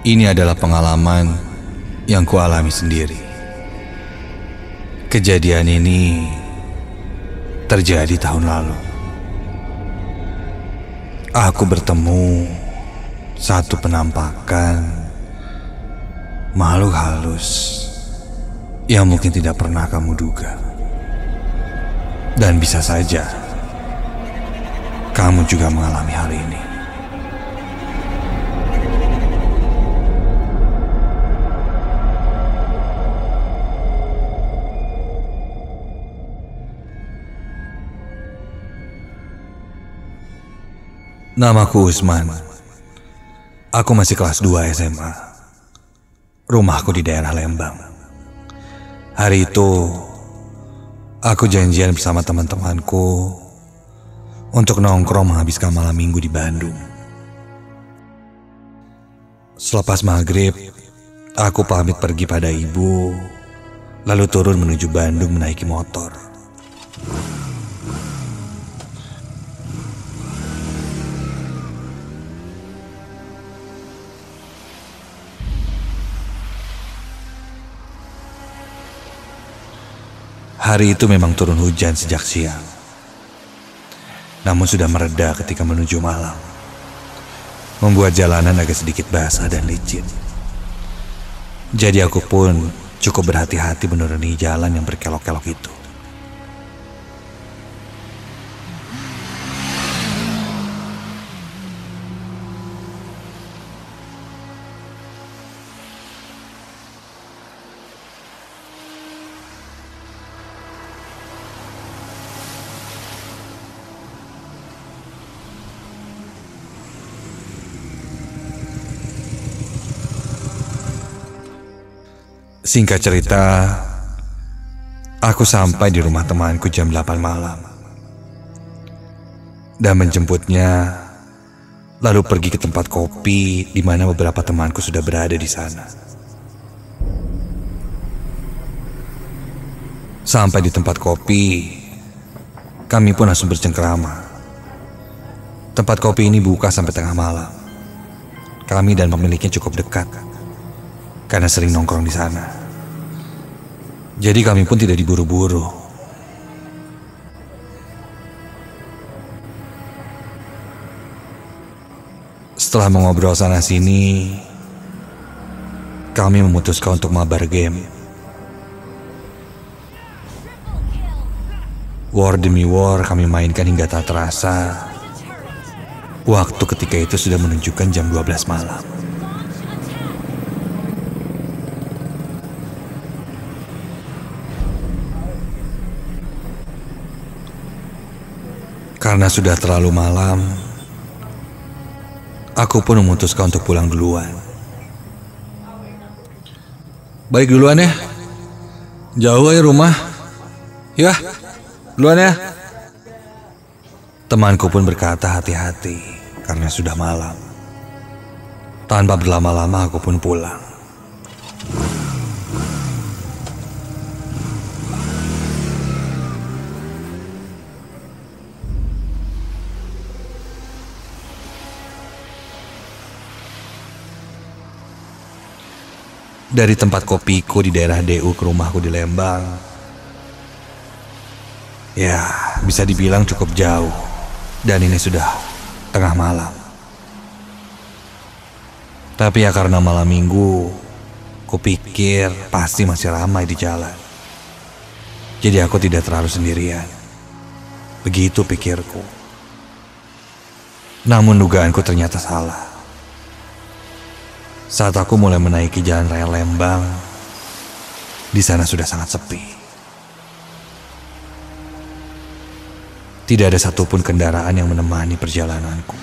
Ini adalah pengalaman yang kualami sendiri. Kejadian ini terjadi tahun lalu. Aku bertemu satu penampakan makhluk halus yang mungkin tidak pernah kamu duga. Dan bisa saja kamu juga mengalami hal ini. Namaku Usman. Aku masih kelas 2 SMA. Rumahku di daerah Lembang. Hari itu, aku janjian bersama teman-temanku untuk nongkrong menghabiskan malam minggu di Bandung. Selepas maghrib, aku pamit pergi pada ibu, lalu turun menuju Bandung menaiki motor. Hari itu memang turun hujan sejak siang. Namun sudah mereda ketika menuju malam, membuat jalanan agak sedikit basah dan licin. Jadi aku pun cukup berhati-hati menuruni jalan yang berkelok-kelok itu. Singkat cerita, aku sampai di rumah temanku jam 8 malam dan menjemputnya, lalu pergi ke tempat kopi di mana beberapa temanku sudah berada di sana. Sampai di tempat kopi, kami pun langsung bercengkerama. Tempat kopi ini buka sampai tengah malam. Kami dan pemiliknya cukup dekat karena sering nongkrong di sana. Jadi kami pun tidak diburu-buru. Setelah mengobrol sana-sini, kami memutuskan untuk mabar game. War demi war kami mainkan hingga tak terasa. Waktu ketika itu sudah menunjukkan jam 12 malam. Karena sudah terlalu malam, aku pun memutuskan untuk pulang duluan. Baik duluan ya. Jauh ya rumah. Ya, duluan ya. Temanku pun berkata hati-hati karena sudah malam. Tanpa berlama-lama aku pun pulang. Dari tempat kopiku di daerah DU ke rumahku di Lembang, ya bisa dibilang cukup jauh. Dan ini sudah tengah malam. Tapi ya karena malam minggu, kupikir pasti masih ramai di jalan. Jadi aku tidak terlalu sendirian. Begitu pikirku. Namun dugaanku ternyata salah. Saat aku mulai menaiki jalan raya Lembang, di sana sudah sangat sepi. Tidak ada satupun kendaraan yang menemani perjalananku.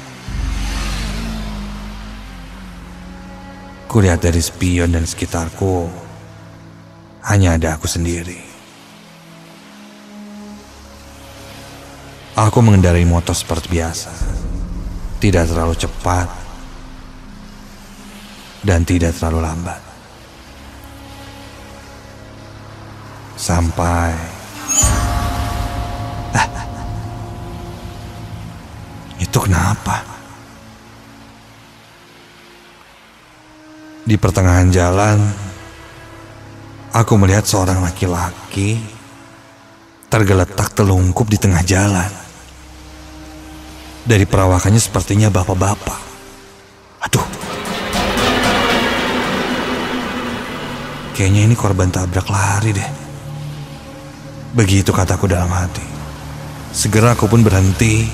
Kulihat dari spion dan sekitarku, hanya ada aku sendiri. Aku mengendarai motor seperti biasa, tidak terlalu cepat dan tidak terlalu lambat. Sampai itu kenapa? Di pertengahan jalan, aku melihat seorang laki-laki tergeletak telungkup di tengah jalan. Dari perawakannya sepertinya bapak-bapak. Aduh, kayaknya ini korban tabrak lari deh. Begitu kataku dalam hati. Segera aku pun berhenti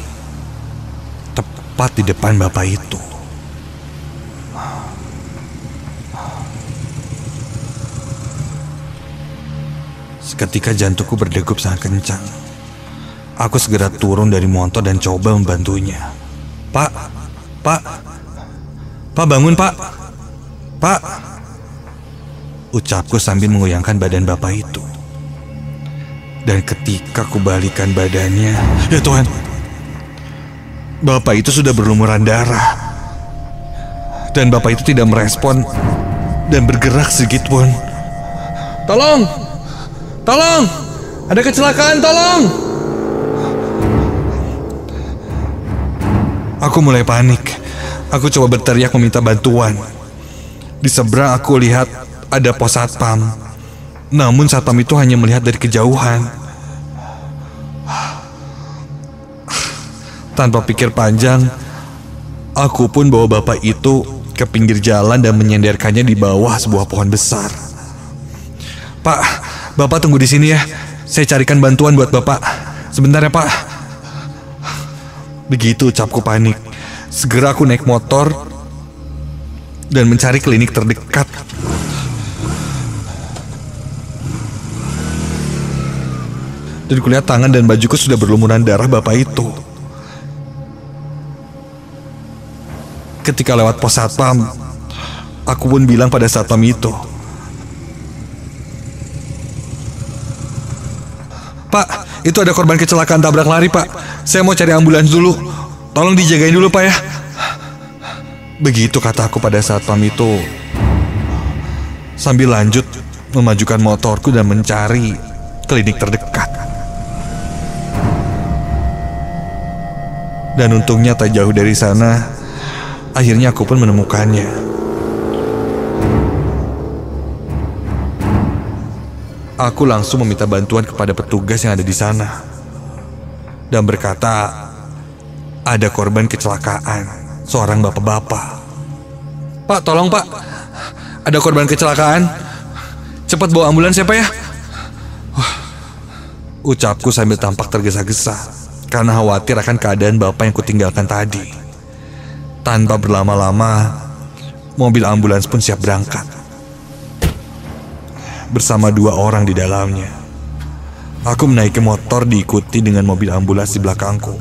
tepat di depan bapak itu. Seketika jantungku berdegup sangat kencang. Aku segera turun dari motor dan coba membantunya. Pak, bangun Pak. Pak, ucapku sambil mengoyangkan badan bapak itu. Dan ketika ku balikan badannya, ya Tuhan, bapak itu sudah berlumuran darah. Dan bapak itu tidak merespon dan bergerak sedikit pun. Tolong, ada kecelakaan, tolong. Aku mulai panik. Aku coba berteriak meminta bantuan. Di seberang aku lihat ada pos satpam. Namun satpam itu hanya melihat dari kejauhan. Tanpa pikir panjang, aku pun bawa bapak itu ke pinggir jalan dan menyenderkannya di bawah sebuah pohon besar. Pak, Bapak tunggu di sini ya. Saya carikan bantuan buat Bapak. Sebentar ya Pak. Begitu ucapku panik. Segera aku naik motor dan mencari klinik terdekat. Dan kulihat tangan dan bajuku sudah berlumuran darah bapak itu. Ketika lewat pos satpam, aku pun bilang pada satpam itu, Pak, itu ada korban kecelakaan tabrak lari Pak. Saya mau cari ambulans dulu. Tolong dijagain dulu Pak ya. Begitu kataku pada satpam itu, sambil lanjut memajukan motorku dan mencari klinik terdekat. Dan untungnya tak jauh dari sana, akhirnya aku pun menemukannya. Aku langsung meminta bantuan kepada petugas yang ada di sana dan berkata, ada korban kecelakaan, seorang bapak-bapak. Pak, tolong Pak, ada korban kecelakaan. Cepat bawa ambulans ya Pak ya. Ucapku sambil tampak tergesa-gesa karena khawatir akan keadaan bapak yang kutinggalkan tadi. Tanpa berlama-lama, mobil ambulans pun siap berangkat bersama 2 orang di dalamnya. Aku menaiki motor diikuti dengan mobil ambulans di belakangku.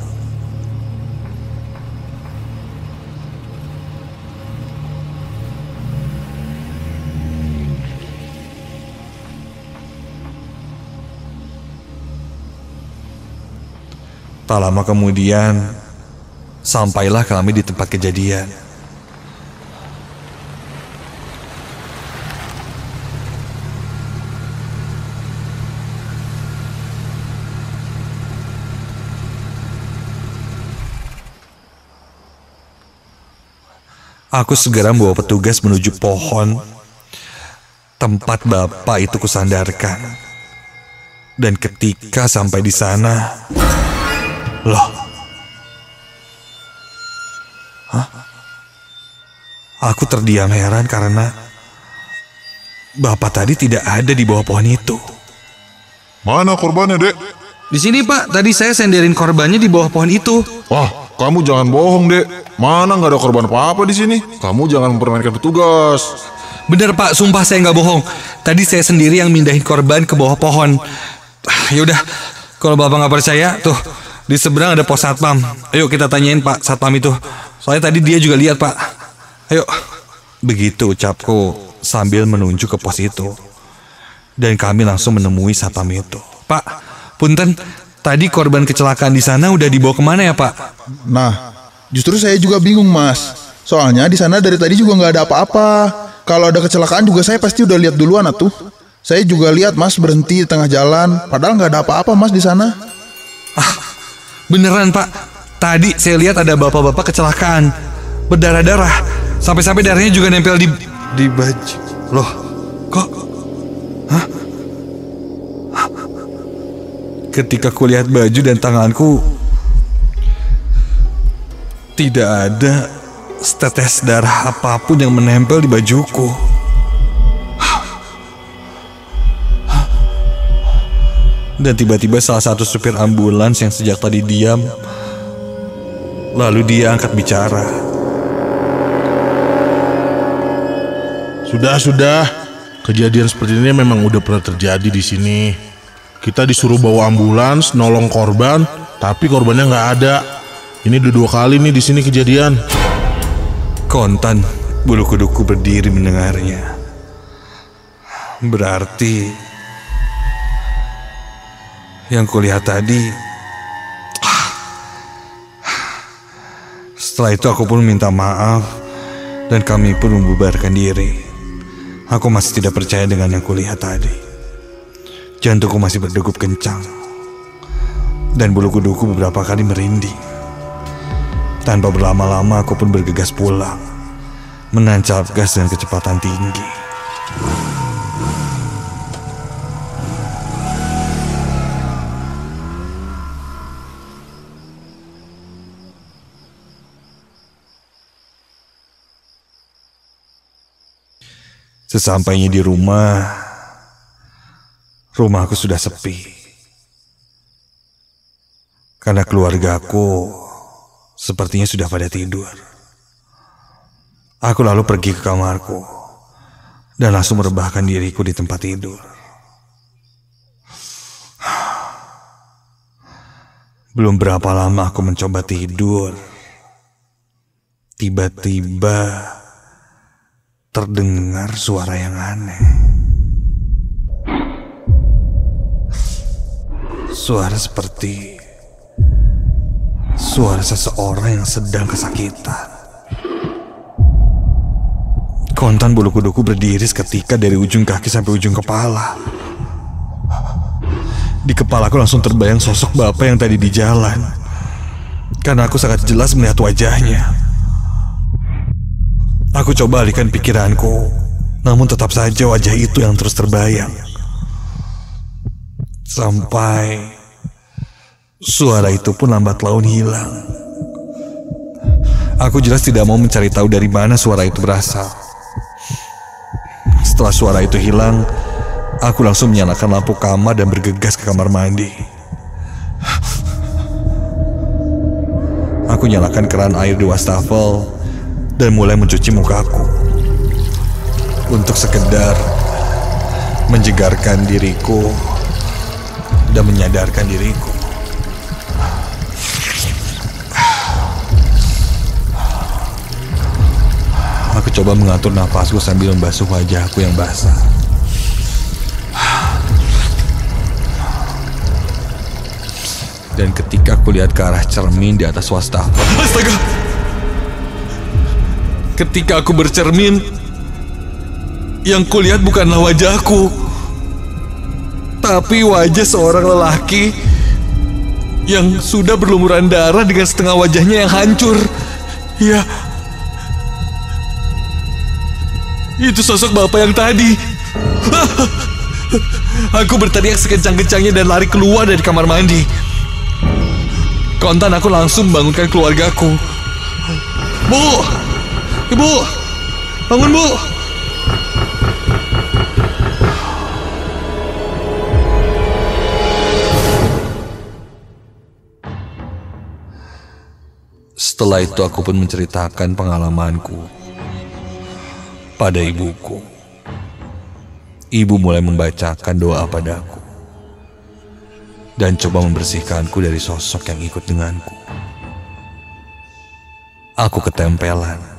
Tak lama kemudian, sampailah kami di tempat kejadian. Aku segera membawa petugas menuju pohon tempat bapak itu kusandarkan. Dan ketika sampai di sana, loh, aku terdiam heran karena bapak tadi tidak ada di bawah pohon itu. Mana korbannya, Dek? Di sini Pak, tadi saya senderin korbannya di bawah pohon itu. Wah, kamu jangan bohong, Dek. Mana nggak ada korban apa-apa di sini? Kamu jangan mempermainkan petugas. Bener Pak, sumpah saya nggak bohong. Tadi saya sendiri yang mindahin korban ke bawah pohon. Yaudah, kalau Bapak nggak percaya, tuh di seberang ada pos satpam. Ayo kita tanyain Pak satpam itu. Soalnya tadi dia juga lihat Pak. Ayo. Begitu ucapku sambil menunjuk ke pos itu. Dan kami langsung menemui satpam itu. Pak, punten, tadi korban kecelakaan di sana udah dibawa kemana ya Pak? Nah, justru saya juga bingung Mas. Soalnya di sana dari tadi juga nggak ada apa-apa. Kalau ada kecelakaan juga saya pasti udah lihat duluan atuh. Saya juga lihat Mas berhenti di tengah jalan. Padahal nggak ada apa-apa Mas di sana. Beneran Pak, tadi saya lihat ada bapak-bapak kecelakaan, berdarah-darah, sampai-sampai darahnya juga nempel di Di baju. Loh, kok? Hah? Ketika kulihat baju dan tanganku, tidak ada setetes darah apapun yang menempel di bajuku. Dan tiba-tiba salah satu supir ambulans yang sejak tadi diam, lalu dia angkat bicara. Sudah. Kejadian seperti ini memang udah pernah terjadi di sini. Kita disuruh bawa ambulans, nolong korban, tapi korbannya nggak ada. Ini udah 2 kali nih di sini kejadian. Kontan, bulu kuduku berdiri mendengarnya. Berarti yang kulihat tadi. Setelah itu aku pun minta maaf dan kami pun membubarkan diri. Aku masih tidak percaya dengan yang kulihat tadi. Jantungku masih berdegup kencang dan bulu kuduku beberapa kali merinding. Tanpa berlama-lama aku pun bergegas pulang, menancap gas dengan kecepatan tinggi. Sesampainya di rumahku sudah sepi. Karena keluargaku sepertinya sudah pada tidur. Aku lalu pergi ke kamarku dan langsung merebahkan diriku di tempat tidur. Belum berapa lama aku mencoba tidur, tiba-tiba terdengar suara yang aneh. Suara seperti suara seseorang yang sedang kesakitan. Kontan bulu kuduku berdiri seketika dari ujung kaki sampai ujung kepala. Di kepalaku langsung terbayang sosok bapak yang tadi di jalan, karena aku sangat jelas melihat wajahnya. Aku coba alihkan pikiranku, namun tetap saja wajah itu yang terus terbayang. Sampai suara itu pun lambat laun hilang. Aku jelas tidak mau mencari tahu dari mana suara itu berasal. Setelah suara itu hilang, aku langsung menyalakan lampu kamar dan bergegas ke kamar mandi. Aku nyalakan keran air di wastafel dan mulai mencuci mukaku untuk sekedar menjegarkan diriku dan menyadarkan diriku. Aku coba mengatur nafasku sambil membasuh wajahku yang basah. Dan ketika aku lihat ke arah cermin di atas wastafel, astaga! Ketika aku bercermin, yang kulihat bukanlah wajahku, tapi wajah seorang lelaki yang sudah berlumuran darah dengan setengah wajahnya yang hancur. Ya, itu sosok bapak yang tadi. Aku berteriak sekencang-kencangnya dan lari keluar dari kamar mandi. Kontan aku langsung membangunkan keluargaku. Bu! Ibu! Bangun, Bu! Setelah itu aku pun menceritakan pengalamanku pada ibuku. Ibu mulai membacakan doa padaku dan coba membersihkanku dari sosok yang ikut denganku. Aku ketempelan.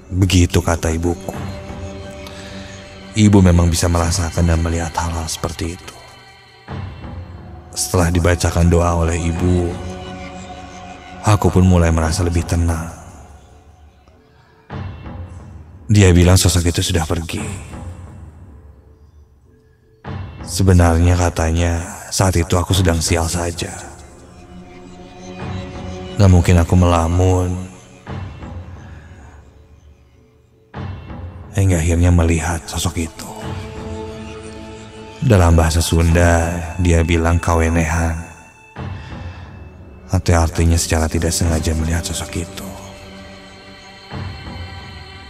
Begitu kata ibuku. Ibu memang bisa merasakan dan melihat hal-hal seperti itu. Setelah dibacakan doa oleh ibu, aku pun mulai merasa lebih tenang. Dia bilang sosok itu sudah pergi. Sebenarnya katanya saat itu aku sedang sial saja. Gak mungkin aku melamun. hingga akhirnya melihat sosok itu. Dalam bahasa Sunda, dia bilang kawenehan, atau artinya secara tidak sengaja melihat sosok itu.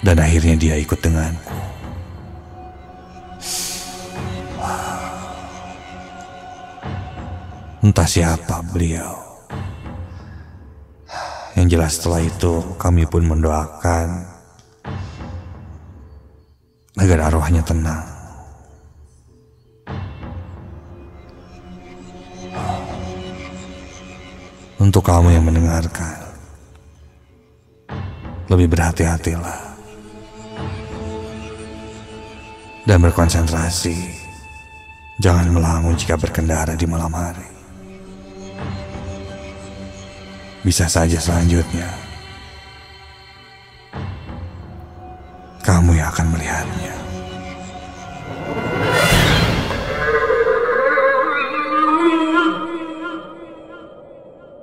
Dan akhirnya dia ikut denganku. Entah siapa beliau. Yang jelas setelah itu kami pun mendoakan agar arwahnya tenang. Untuk kamu yang mendengarkan, lebih berhati-hatilah dan berkonsentrasi. Jangan melamun jika berkendara di malam hari. Bisa saja selanjutnya kamu yang akan melihatnya.